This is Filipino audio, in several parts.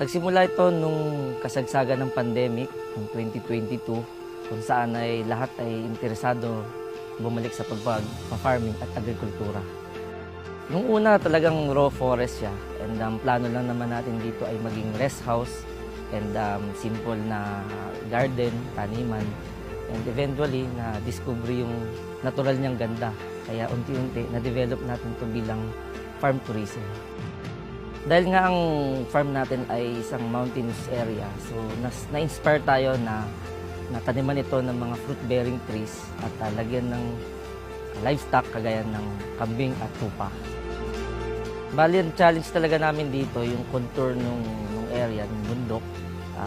Nagsimula ito nung kasagsagan ng pandemic noong 2022 kung saan ay lahat ay interesado bumalik sa pagpa-farming at agrikultura. Nung una talagang raw forest siya and plano lang naman natin dito ay maging rest house and simple na garden, taniman, and eventually na-discover yung natural niyang ganda. Kaya unti-unti na-develop natin ito bilang farm tourism. Dahil nga ang farm natin ay isang mountainous area, so na-inspire tayo na taniman ito ng mga fruit-bearing trees at lagyan ng livestock kagaya ng kambing at tupa. Bali, ang challenge talaga namin dito yung contour ng area, ng bundok,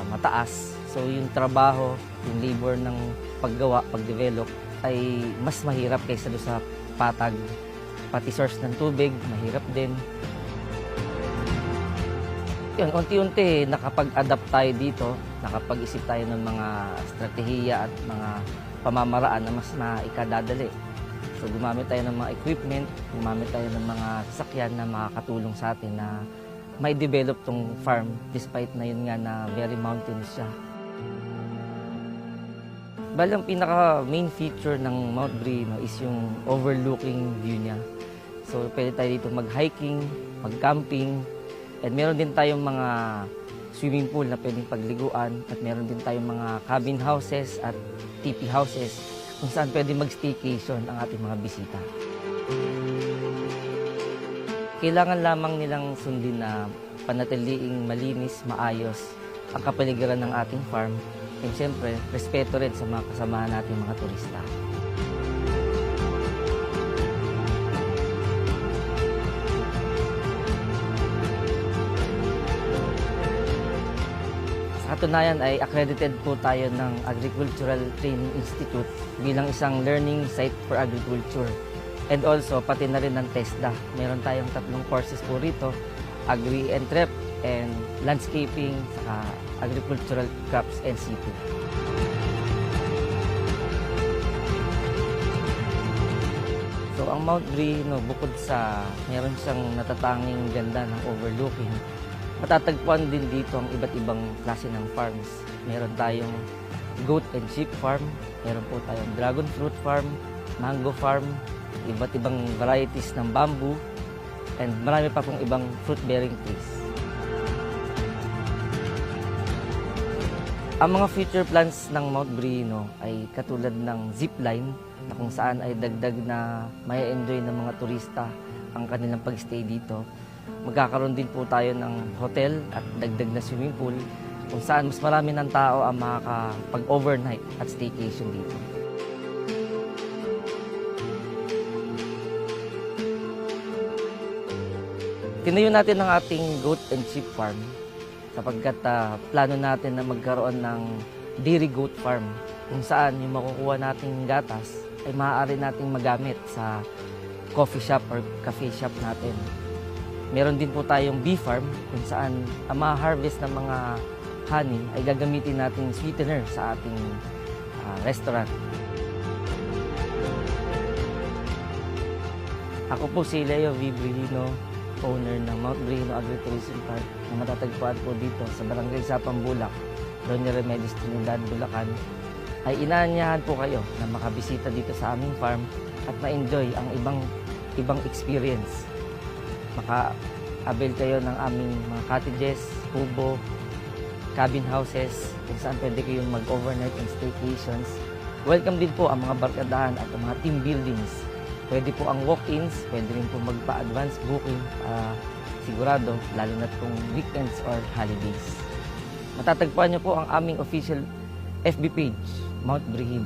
mataas. So yung trabaho, yung labor ng paggawa, pag-develop ay mas mahirap kaysa doon sa patag. Pati source ng tubig, mahirap din. Yun, unti-unti nakapag-adapt tayo dito, nakapag-isip tayo ng mga estratehiya at mga pamamaraan na mas maikadadali. So gumamit tayo ng mga equipment, gumamit tayo ng mga sasakyan na makakatulong sa atin na may develop tong farm despite na yun nga na very mountainous siya. Bali, ang pinaka main feature ng Mount Brino is yung overlooking view niya. So pwede tayo dito mag-hiking, mag-camping, and meron din tayong mga swimming pool na pwedeng pagliguan at meron din tayong mga cabin houses at teepee houses kung saan pwedeng mag-staycation ang ating mga bisita. Kailangan lamang nilang sundin na panatiliing malinis, maayos ang kapaligiran ng ating farm and siyempre, respeto rin sa mga kasamahan nating mga turista. Sa katunayan ay accredited po tayo ng Agricultural Training Institute bilang isang learning site for agriculture. And also, pati na rin ng TESDA. Meron tayong 3 courses po rito, Agri-Entrep and Landscaping, saka Agricultural Crops and Seafood. So, ang Mount Brino, bukod sa meron siyang natatanging ganda ng overlooking, matatagpuan din dito ang iba't ibang klase ng farms. Meron tayong goat and sheep farm, meron po tayong dragon fruit farm, mango farm, iba't ibang varieties ng bamboo, and marami pa pong ibang fruit-bearing trees. Ang mga future plans ng Mount Brino ay katulad ng zipline na kung saan ay dagdag na may enjoy ng mga turista ang kanilang pag-stay dito. Magkakaroon din po tayo ng hotel at dagdag na swimming pool kung saan mas marami ng tao ang makakapag-overnight at staycation dito. Tinayo natin ang ating goat and sheep farm sapagkat plano natin na magkaroon ng dairy goat farm kung saan yung makukuha nating gatas ay maaari nating magamit sa coffee shop or cafe shop natin. Meron din po tayong bee farm kung saan ang ma-harvest ng mga honey ay gagamitin nating sweetener sa ating restaurant. Ako po si Leo V. Brino, owner ng Mount Brino Agritourism Park na matatagpuan po dito sa Barangay Sapang Bulak, Doña Remedios Trinidad, Bulacan. Ay inaanyahan po kayo na makabisita dito sa aming farm at ma-enjoy ang ibang experience. Maka-avail kayo ng aming mga cottages, kubo, cabin houses, kung saan pwede kayong mag-overnight and staycations. Welcome din po ang mga barkadahan at ang mga team buildings. Pwede po ang walk-ins, pwede rin po magpa-advance booking, sigurado, lalo na kung weekends or holidays. Matatagpuan niyo po ang aming official FB page, Mount Brino.